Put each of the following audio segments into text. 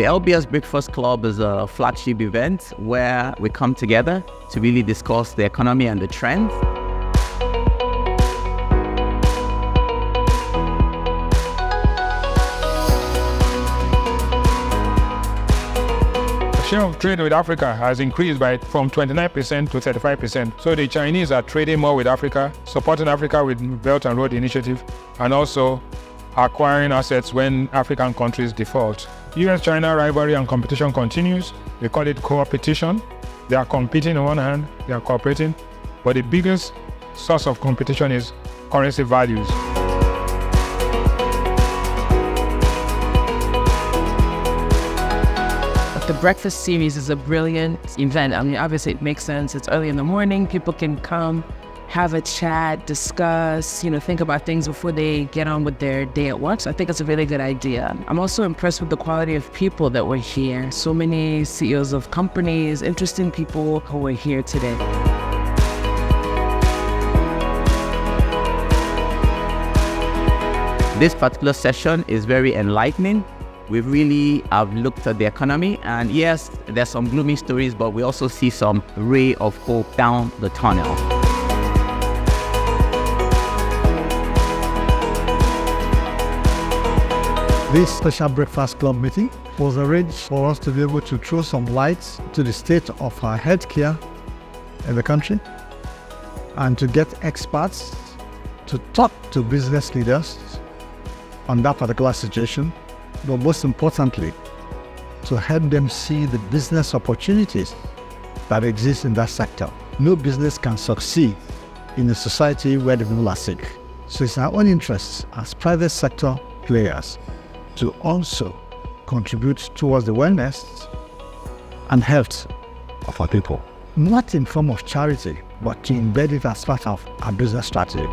The LBS Breakfast Club is a flagship event where we come together to really discuss the economy and the trends. The share of trade with Africa has increased from 29% to 35%. So the Chinese are trading more with Africa, supporting Africa with Belt and Road Initiative, and also acquiring assets when African countries default. US-China rivalry and competition continues. They call it co-opetition. They are competing on one hand, they are cooperating, but the biggest source of competition is currency values. The breakfast series is a brilliant event. I mean, obviously it makes sense. It's early in the morning. People can come, have a chat, discuss, think about things before they get on with their day at work. So I think it's a really good idea. I'm also impressed with the quality of people that were here. So many CEOs of companies, interesting people who were here today. This particular session is very enlightening. We really have looked at the economy, and yes, there's some gloomy stories, but we also see some ray of hope down the tunnel. This special breakfast club meeting was arranged for us to be able to throw some light to the state of our healthcare in the country and to get experts to talk to business leaders on that particular situation, but most importantly, to help them see the business opportunities that exist in that sector. No business can succeed in a society where the people are sick. So it's our own interest as private sector players to also contribute towards the wellness and health of our people. Not in form of charity, but to embed it as part of our business strategy.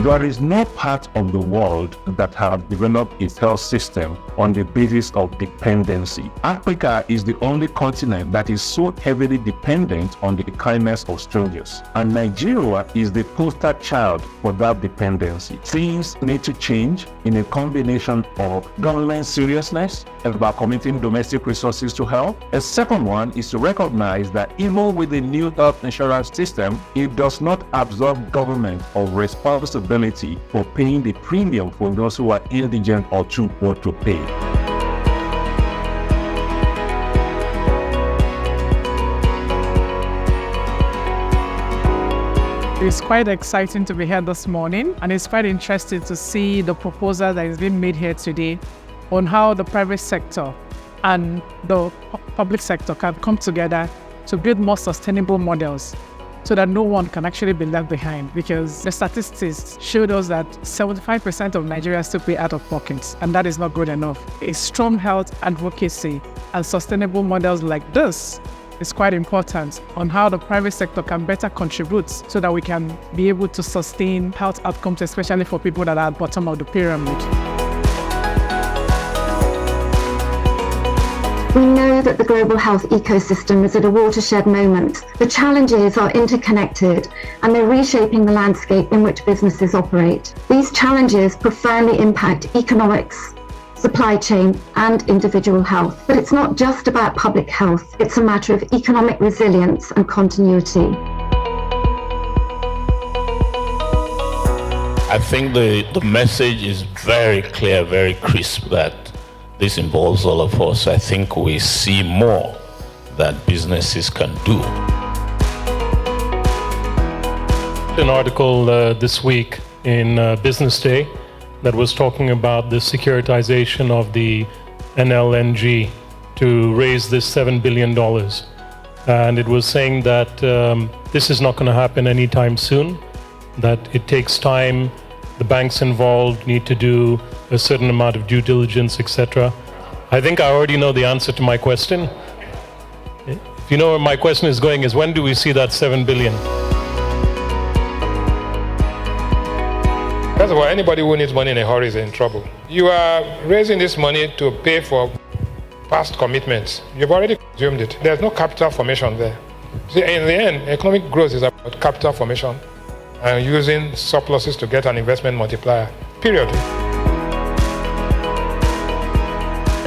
There is no part of the world that has developed its health system on the basis of dependency. Africa is the only continent that is so heavily dependent on the kindness of strangers. And Nigeria is the poster child for that dependency. Things need to change in a combination of government seriousness about committing domestic resources to health. A second one is to recognize that even with the new health insurance system, it does not absolve government of responsibility for paying the premium for those who are indigent or too poor to pay. It's quite exciting to be here this morning, and it's quite interesting to see the proposal that is being made here today on how the private sector and the public sector can come together to build more sustainable models so that no one can actually be left behind, because the statistics showed us that 75% of Nigerians still pay out of pocket, and that is not good enough. A strong health advocacy and sustainable models like this is quite important on how the private sector can better contribute so that we can be able to sustain health outcomes, especially for people that are at the bottom of the pyramid. We know that the global health ecosystem is at a watershed moment. The challenges are interconnected and they're reshaping the landscape in which businesses operate. These challenges profoundly impact economics, supply chain, and individual health. But it's not just about public health, it's a matter of economic resilience and continuity. I think the message is very clear, very crisp, that this involves all of us. I think we see more that businesses can do. An article this week in Business Day that was talking about the securitization of the NLNG to raise this $7 billion. And it was saying that this is not going to happen anytime soon, that it takes time. The banks involved need to do a certain amount of due diligence, etc. I think I already know the answer to my question. If you know where my question is going, is when do we see that $7 billion? That's why anybody who needs money in a hurry is in trouble. You are raising this money to pay for past commitments. You've already consumed it. There's no capital formation there. See, in the end, economic growth is about capital formation and using surpluses to get an investment multiplier, period.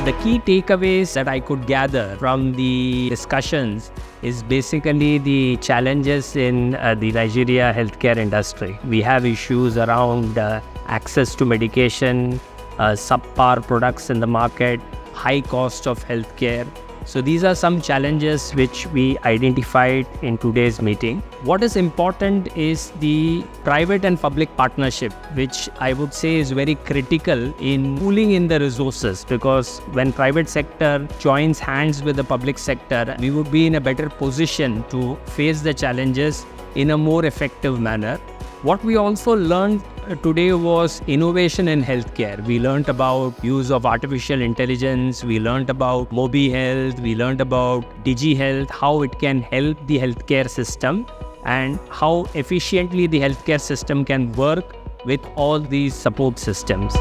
The key takeaways that I could gather from the discussions is basically the challenges in the Nigeria healthcare industry. We have issues around access to medication, subpar products in the market, high cost of healthcare. So these are some challenges which we identified in today's meeting. What is important is the private and public partnership, which I would say is very critical in pooling in the resources, because when private sector joins hands with the public sector, we would be in a better position to face the challenges in a more effective manner. What we also learned today was innovation in healthcare. We learned about use of artificial intelligence, we learned about Mobi Health, we learned about Digi Health, how it can help the healthcare system and how efficiently the healthcare system can work with all these support systems.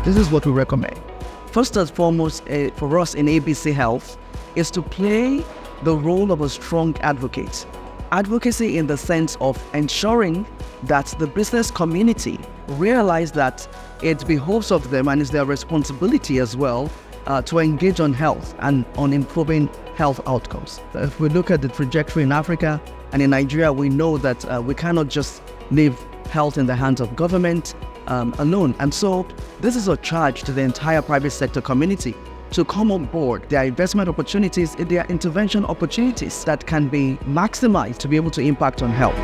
This is what we recommend. First and foremost, for us in ABC Health, is to play the role of a strong advocate. Advocacy in the sense of ensuring that the business community realize that it behoves of them and is their responsibility as well to engage on health and on improving health outcomes. If we look at the trajectory in Africa and in Nigeria, we know that we cannot just leave health in the hands of government alone. And so this is a charge to the entire private sector community to come on board. There are investment opportunities, there are intervention opportunities that can be maximized to be able to impact on health.